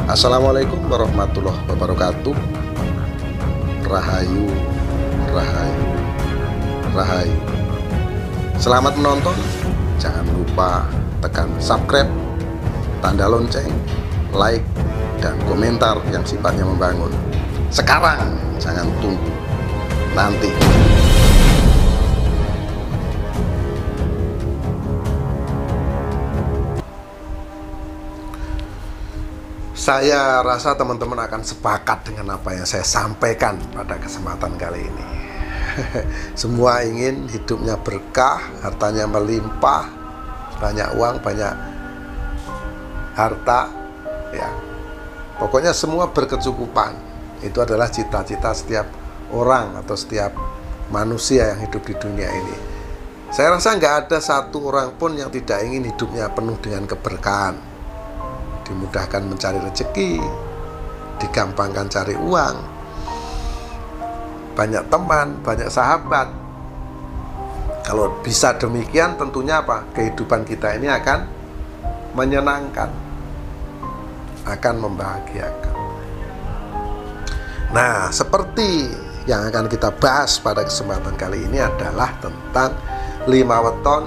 Assalamualaikum warahmatullahi wabarakatuh. Rahayu, rahayu, rahayu. Selamat menonton. Jangan lupa tekan subscribe, tanda lonceng, like, dan komentar yang sifatnya membangun. Sekarang, jangan tunggu nanti. Saya rasa teman-teman akan sepakat dengan apa yang saya sampaikan pada kesempatan kali ini. Semua ingin hidupnya berkah, hartanya melimpah, banyak uang, banyak harta, ya. Pokoknya semua berkecukupan. Itu adalah cita-cita setiap orang atau setiap manusia yang hidup di dunia ini. Saya rasa nggak ada satu orang pun yang tidak ingin hidupnya penuh dengan keberkahan. Dimudahkan mencari rezeki, digampangkan cari uang, banyak teman, banyak sahabat. Kalau bisa demikian, tentunya apa? Kehidupan kita ini akan menyenangkan, akan membahagiakan. Nah, seperti yang akan kita bahas pada kesempatan kali ini adalah tentang 5 weton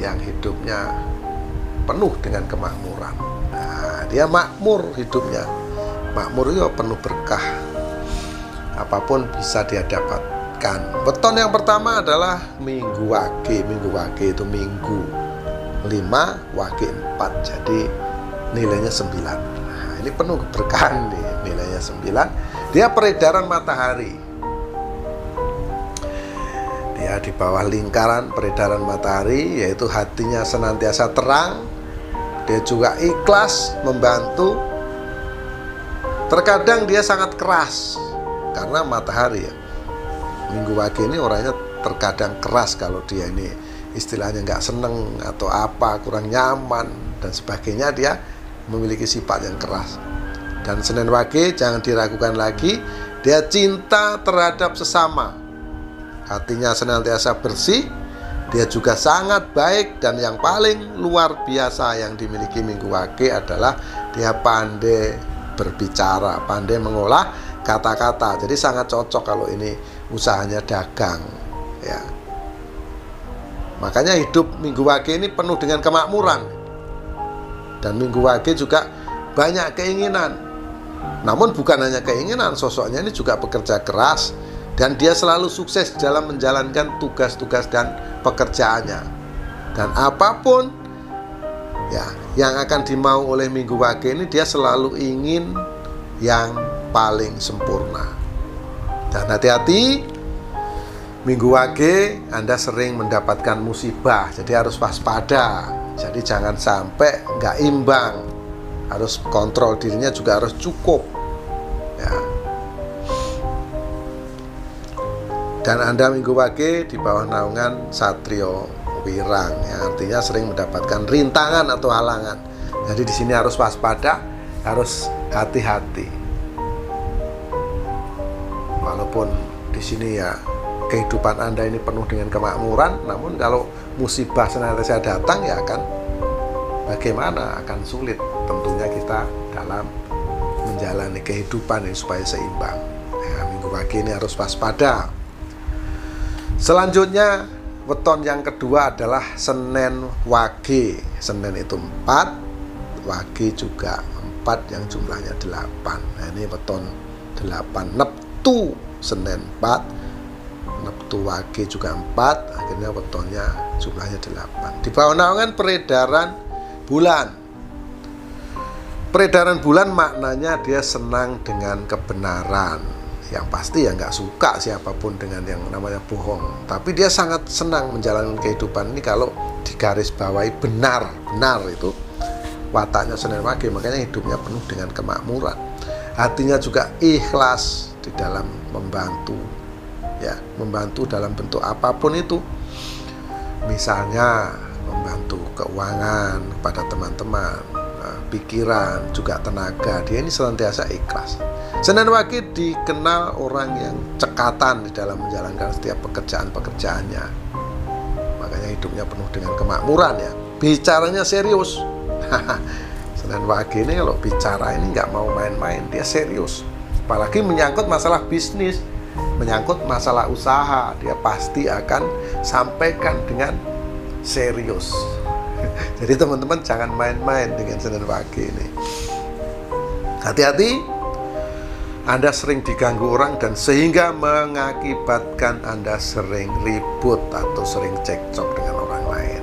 yang hidupnya penuh dengan kemakmuran. Nah, dia makmur hidupnya. Makmur itu penuh berkah. Apapun bisa dia dapatkan. Weton yang pertama adalah Minggu Wage. Minggu Wage itu minggu 5, Wage 4. Jadi nilainya 9. Nah, ini penuh keberkahan nih, nilainya 9. Dia peredaran matahari. Dia di bawah lingkaran peredaran matahari, yaitu hatinya senantiasa terang. Dia juga ikhlas membantu. Terkadang dia sangat keras karena matahari, ya. Minggu Wage ini orangnya terkadang keras kalau dia ini istilahnya nggak seneng atau apa, kurang nyaman dan sebagainya, dia memiliki sifat yang keras. Dan Senin Wage jangan diragukan lagi, dia cinta terhadap sesama. Hatinya senantiasa bersih. Dia juga sangat baik, dan yang paling luar biasa yang dimiliki Minggu Wage adalah dia pandai berbicara, pandai mengolah kata-kata. Jadi sangat cocok kalau ini usahanya dagang, ya. Makanya hidup Minggu Wage ini penuh dengan kemakmuran. Dan Minggu Wage juga banyak keinginan. Namun bukan hanya keinginan, sosoknya ini juga bekerja keras. Dan dia selalu sukses dalam menjalankan tugas-tugas dan pekerjaannya. Dan apapun, ya, yang akan dimau oleh Minggu Wage ini, dia selalu ingin yang paling sempurna. Dan hati-hati, Minggu Wage, Anda sering mendapatkan musibah, jadi harus waspada. Jadi jangan sampai nggak imbang. Harus kontrol dirinya juga harus cukup, ya. Dan Anda Minggu Wage di bawah naungan Satrio Wirang, yang artinya sering mendapatkan rintangan atau halangan. Jadi di sini harus waspada, harus hati-hati. Walaupun di sini ya kehidupan Anda ini penuh dengan kemakmuran, namun kalau musibah senantiasa datang, ya akan bagaimana? Akan sulit tentunya kita dalam menjalani kehidupan ini supaya seimbang. Ya, Minggu Wage ini harus waspada. Selanjutnya, weton yang kedua adalah Senin Wage. Senin itu 4, Wage juga 4 yang jumlahnya 8. Nah, ini weton 8. Neptu Senin 4, Neptu Wage juga 4. Akhirnya wetonnya jumlahnya 8. Di bawah naungan peredaran bulan. Peredaran bulan maknanya dia senang dengan kebenaran. Yang pasti ya nggak suka siapapun dengan yang namanya bohong. Tapi dia sangat senang menjalani kehidupan ini kalau digaris bawahi benar itu wataknya Senin Wage. Makanya hidupnya penuh dengan kemakmuran. Hatinya juga ikhlas di dalam membantu, ya, membantu dalam bentuk apapun itu. Misalnya membantu keuangan kepada teman-teman, pikiran, juga tenaga. Dia ini senantiasa ikhlas. Senin Wage dikenal orang yang cekatan di dalam menjalankan setiap pekerjaan-pekerjaannya. Makanya hidupnya penuh dengan kemakmuran, ya. Bicaranya serius. Senin Wage ini kalau bicara ini nggak mau main-main, dia serius. Apalagi menyangkut masalah bisnis, menyangkut masalah usaha, dia pasti akan sampaikan dengan serius. Jadi teman-teman jangan main-main dengan Senin Wage ini. Hati-hati, Anda sering diganggu orang dan sehingga mengakibatkan Anda sering ribut atau sering cekcok dengan orang lain.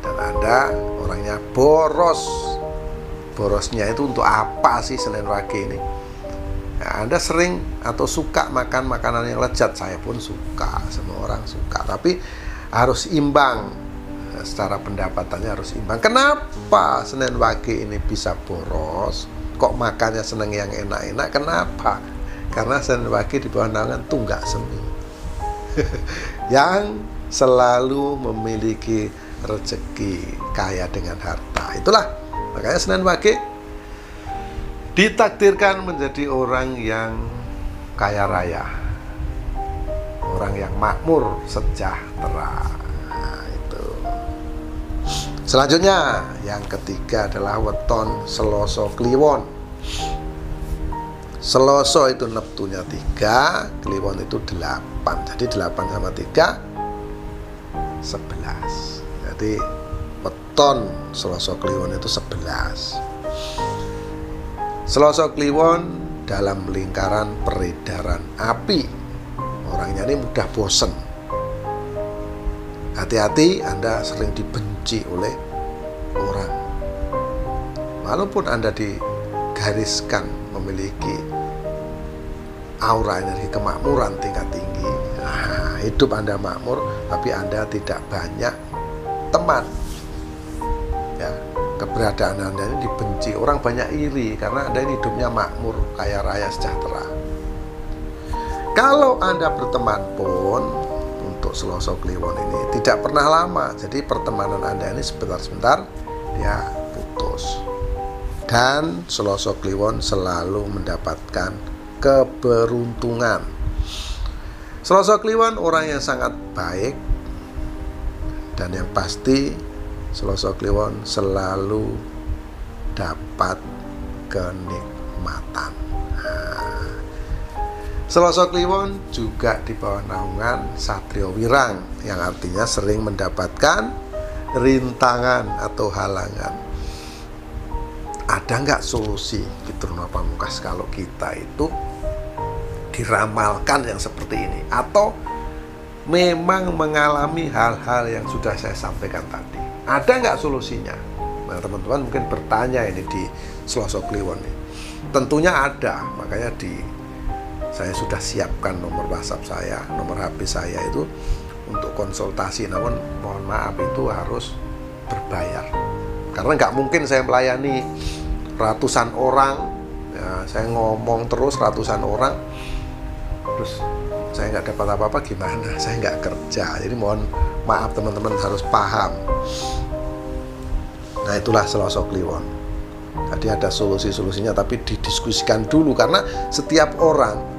Dan Anda orangnya boros. Borosnya itu untuk apa sih Senin Wage ini? Ya, Anda sering atau suka makan makanan yang lezat, saya pun suka, semua orang suka, tapi harus imbang. Secara pendapatannya harus imbang. Kenapa Senin Wage ini bisa boros? Kok makannya seneng yang enak-enak? Kenapa? Karena Senin Wage di bawah naungan Tunggak Semi yang selalu memiliki rezeki, kaya dengan harta. Itulah makanya Senin Wage ditakdirkan menjadi orang yang kaya raya, orang yang makmur, sejahtera. Nah, itu. Selanjutnya yang ketiga adalah weton Selasa Kliwon. Selasa itu neptunya 3, Kliwon itu 8. Jadi 8 sama 3 11. Jadi weton Selasa Kliwon itu 11. Selasa Kliwon dalam lingkaran peredaran api. Orangnya ini mudah bosen. Hati-hati, Anda sering dibenci oleh orang. Walaupun Anda digariskan memiliki aura energi kemakmuran tingkat tinggi, nah, hidup Anda makmur, tapi Anda tidak banyak teman. Ya, keberadaan Anda ini dibenci, orang banyak iri karena Anda ini hidupnya makmur, kaya raya, sejahtera. Kalau Anda berteman pun untuk Selasa Kliwon ini tidak pernah lama, jadi pertemanan Anda ini sebentar-sebentar dia putus. Dan Selasa Kliwon selalu mendapatkan keberuntungan. Selasa Kliwon orang yang sangat baik, dan yang pasti Selasa Kliwon selalu dapat kenikmatan. Nah, Selasa Kliwon juga di bawah naungan Satrio Wirang, yang artinya sering mendapatkan rintangan atau halangan. Ada nggak solusi gitu Pamungkas kalau kita itu diramalkan yang seperti ini, atau memang mengalami hal-hal yang sudah saya sampaikan tadi? Ada nggak solusinya? Nah, teman-teman mungkin bertanya ini di Selasa Kliwon ini. Tentunya ada, makanya saya sudah siapkan nomor WhatsApp saya, nomor HP saya itu untuk konsultasi. Namun mohon maaf, itu harus berbayar, karena nggak mungkin saya melayani ratusan orang. Ya, saya ngomong terus ratusan orang, terus saya nggak dapat apa-apa, gimana? Saya nggak kerja. Jadi mohon maaf teman-teman, harus paham. Nah, itulah Selasa Kliwon. Tadi ada solusi-solusinya, tapi didiskusikan dulu, karena setiap orang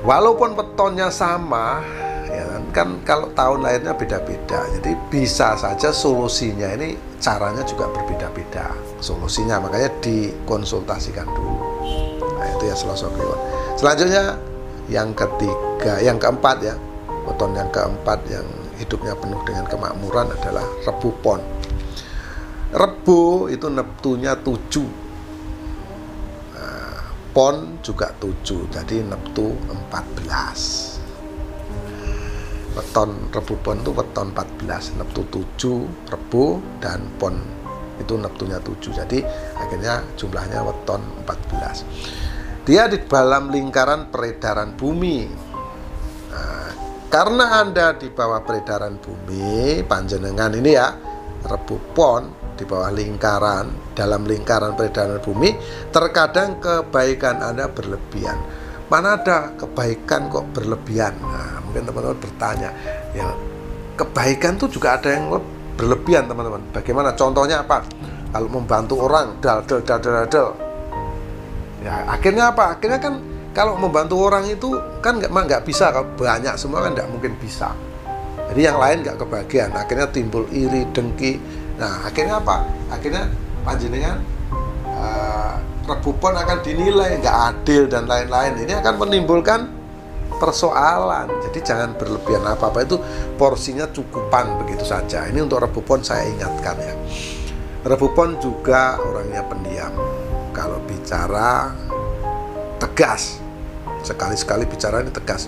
walaupun wetonnya sama, ya kan kalau tahun lahirnya beda-beda, jadi bisa saja solusinya ini caranya juga berbeda-beda solusinya, makanya dikonsultasikan dulu. Nah, itu ya Selasa Kliwon. Selanjutnya yang ketiga, yang keempat ya, weton yang keempat yang hidupnya penuh dengan kemakmuran adalah Rebu Pon. Rebu itu neptunya 7. Pon juga 7, jadi neptu 14. Weton Rebu Pon itu weton 14, neptu 7 Rebu, dan Pon itu neptunya 7, jadi akhirnya jumlahnya weton 14. Dia di dalam lingkaran peredaran bumi. Nah, karena Anda di bawah peredaran bumi, panjenengan ini ya, Rebu Pon di bawah lingkaran, dalam lingkaran peredaran bumi, terkadang kebaikan Anda berlebihan. Mana ada kebaikan kok berlebihan? Nah, mungkin teman-teman bertanya, ya kebaikan itu juga ada yang berlebihan teman-teman. Bagaimana? Contohnya apa? Kalau membantu orang, dal. Ya, akhirnya apa? Akhirnya kan kalau membantu orang itu kan nggak bisa, kalau banyak semua kan nggak mungkin bisa. Jadi yang lain nggak kebagian, akhirnya timbul iri, dengki. Nah, akhirnya apa? Akhirnya panjenengan Rebu Pon akan dinilai nggak adil dan lain-lain. Ini akan menimbulkan persoalan. Jadi jangan berlebihan apa-apa, itu porsinya cukupan begitu saja. Ini untuk Rebu Pon saya ingatkan ya. Rebu Pon juga orangnya pendiam. Kalau bicara tegas, sekali-sekali bicara ini tegas.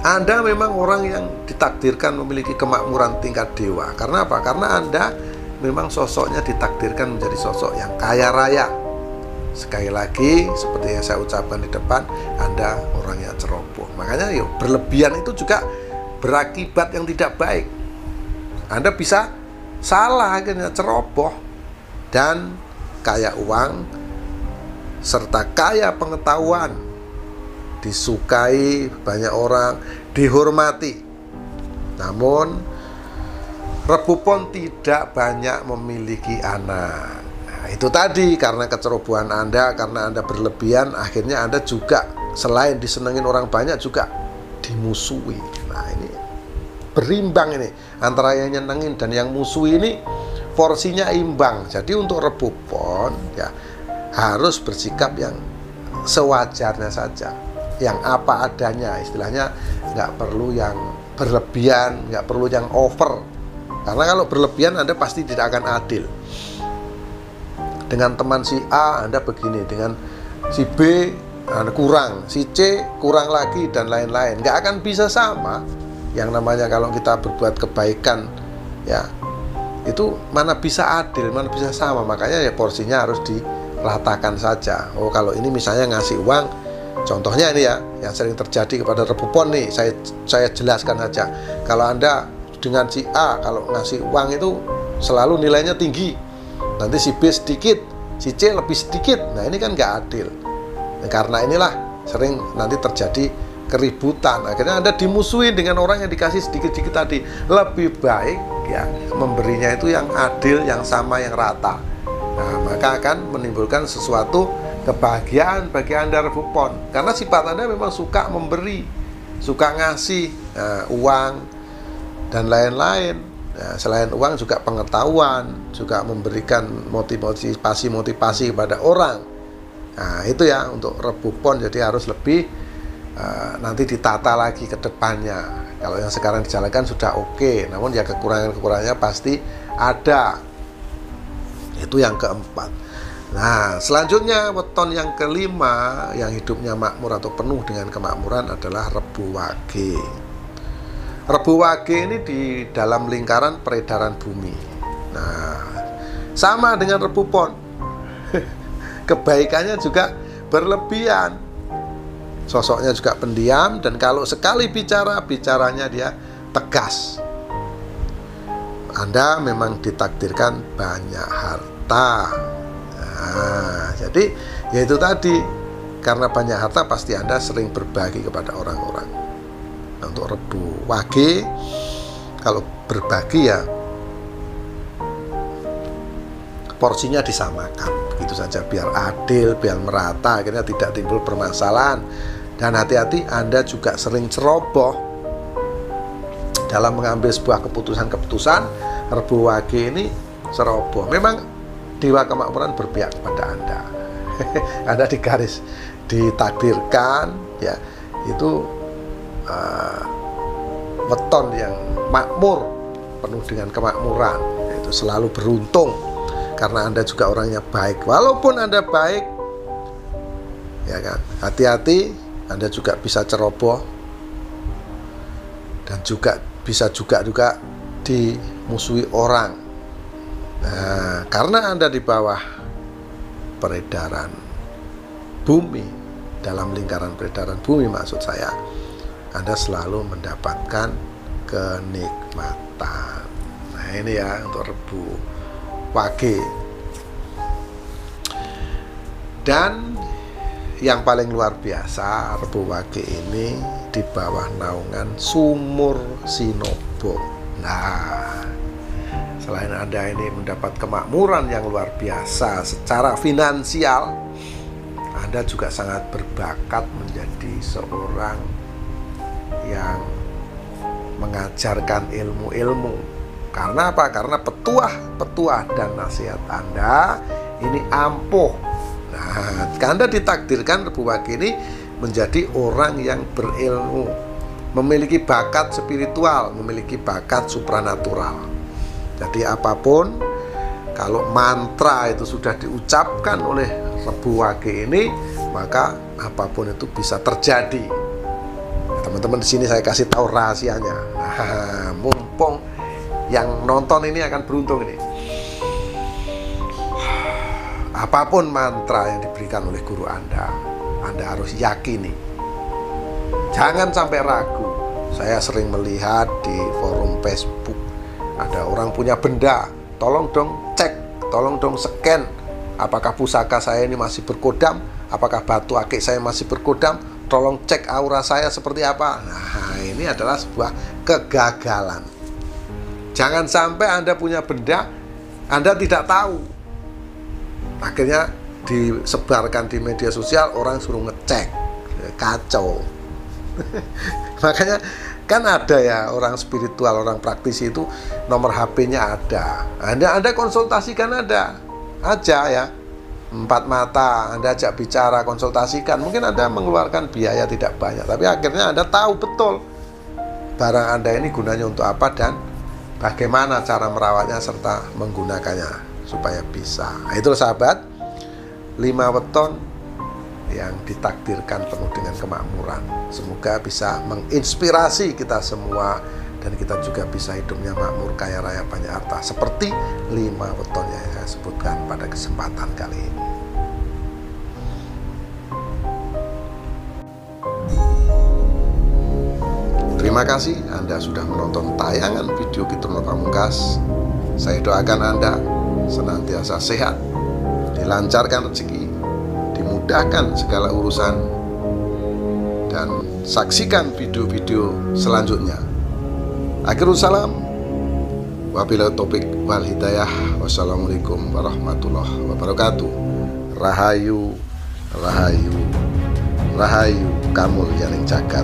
Anda memang orang yang ditakdirkan memiliki kemakmuran tingkat dewa. Karena apa? Karena Anda memang sosoknya ditakdirkan menjadi sosok yang kaya raya. Sekali lagi, seperti yang saya ucapkan di depan, Anda orang yang ceroboh. Makanya yuk, berlebihan itu juga berakibat yang tidak baik. Anda bisa salah, akhirnya ceroboh dan kaya uang serta kaya pengetahuan, disukai banyak orang, dihormati. Namun Rebu Pon tidak banyak memiliki anak. Nah, itu tadi karena kecerobohan Anda, karena Anda berlebihan, akhirnya Anda juga selain disenengin orang banyak juga dimusuhi. Nah, ini berimbang ini antara yang nyenengin dan yang musuhi, ini porsinya imbang. Jadi untuk Rebu Pon ya harus bersikap yang sewajarnya saja, yang apa adanya, istilahnya nggak perlu yang berlebihan, nggak perlu yang over. Karena kalau berlebihan Anda pasti tidak akan adil. Dengan teman si A Anda begini, dengan si B Anda kurang, si C kurang lagi dan lain-lain. Nggak akan bisa sama. Yang namanya kalau kita berbuat kebaikan ya, itu mana bisa adil, mana bisa sama. Makanya ya porsinya harus diratakan saja. Oh, kalau ini misalnya ngasih uang, contohnya ini ya yang sering terjadi kepada Rebu Pon nih, saya jelaskan saja. Kalau Anda dengan si A kalau ngasih uang itu selalu nilainya tinggi, nanti si B sedikit, si C lebih sedikit. Nah, ini kan nggak adil. Nah, karena inilah sering nanti terjadi keributan. Akhirnya Anda dimusuhin dengan orang yang dikasih sedikit-sedikit tadi. Lebih baik ya memberinya itu yang adil, yang sama, yang rata. Nah, maka akan menimbulkan sesuatu kebahagiaan bagi Anda Rebu Pon. Karena sifat Anda memang suka memberi, suka ngasih uang dan lain-lain. Nah, selain uang juga pengetahuan, juga memberikan motivasi kepada orang. Nah, itu ya untuk Rebu Pon. Jadi harus lebih nanti ditata lagi ke depannya. Kalau yang sekarang dijalankan sudah oke, namun ya kekurangannya pasti ada. Itu yang keempat. Nah, selanjutnya weton yang kelima yang hidupnya makmur atau penuh dengan kemakmuran adalah Rebu Wage. Rebu Wage ini di dalam lingkaran peredaran bumi. Nah, sama dengan Rebu Pon. Kebaikannya juga berlebihan. Sosoknya juga pendiam, dan kalau sekali bicaranya dia tegas. Anda memang ditakdirkan banyak harta. Nah, jadi ya itu tadi, karena banyak harta pasti Anda sering berbagi kepada orang-orang. Nah, untuk Rebu Wage kalau berbagi ya porsinya disamakan begitu saja, biar adil, biar merata, akhirnya tidak timbul permasalahan. Dan hati-hati, Anda juga sering ceroboh dalam mengambil sebuah keputusan. Rebu Wage ini ceroboh. Memang dewa kemakmuran berpihak kepada Anda. Anda digaris, ditakdirkan ya itu weton yang makmur, penuh dengan kemakmuran, itu selalu beruntung karena Anda juga orangnya baik. Walaupun Anda baik ya kan, hati-hati, Anda juga bisa ceroboh dan juga bisa juga dimusuhi orang. Nah, karena Anda di bawah peredaran bumi, dalam lingkaran peredaran bumi maksud saya, Anda selalu mendapatkan kenikmatan. Nah, ini ya untuk Rebu Wage. Dan yang paling luar biasa, Rebu Wage ini di bawah naungan Sumur Sinobo. Nah, selain Anda ini mendapat kemakmuran yang luar biasa secara finansial, Anda juga sangat berbakat menjadi seorang yang mengajarkan ilmu-ilmu Karena apa? Karena petuah dan nasihat Anda ini ampuh. Nah, Anda ditakdirkan Rebu Wage ini menjadi orang yang berilmu, memiliki bakat spiritual, memiliki bakat supranatural. Jadi apapun, kalau mantra itu sudah diucapkan oleh Rebu Wage ini, maka apapun itu bisa terjadi. Teman-teman, di sini saya kasih tahu rahasianya. Nah, mumpung yang nonton ini akan beruntung ini. Apapun mantra yang diberikan oleh guru Anda harus yakini. Jangan sampai ragu. Saya sering melihat di forum Facebook, ada orang punya benda, tolong dong cek, tolong dong scan, apakah pusaka saya ini masih berkodam, apakah batu akik saya masih berkodam, tolong cek aura saya seperti apa. Nah, ini adalah sebuah kegagalan. Jangan sampai Anda punya benda, Anda tidak tahu. Akhirnya disebarkan di media sosial, orang suruh ngecek. Kacau. Makanya kan ada ya orang spiritual, orang praktisi itu nomor HP-nya ada. Anda konsultasikan aja ya. 4 mata Anda ajak bicara, konsultasikan. Mungkin Anda mengeluarkan biaya tidak banyak, tapi akhirnya Anda tahu betul barang Anda ini gunanya untuk apa dan bagaimana cara merawatnya serta menggunakannya supaya bisa. Nah, itu sahabat, 5 weton yang ditakdirkan penuh dengan kemakmuran. Semoga bisa menginspirasi kita semua dan kita juga bisa hidupnya makmur, kaya raya, banyak harta, seperti 5 weton yang saya sebutkan pada kesempatan kali ini. Terima kasih Anda sudah menonton tayangan video Pituno Pamungkas. Saya doakan Anda senantiasa sehat, dilancarkan rezeki, dimudahkan segala urusan, dan saksikan video-video selanjutnya. Akhirul salam, wabillahi taufiq wal hidayah. Wassalamualaikum warahmatullahi wabarakatuh. Rahayu, rahayu, rahayu kamul janing jagat.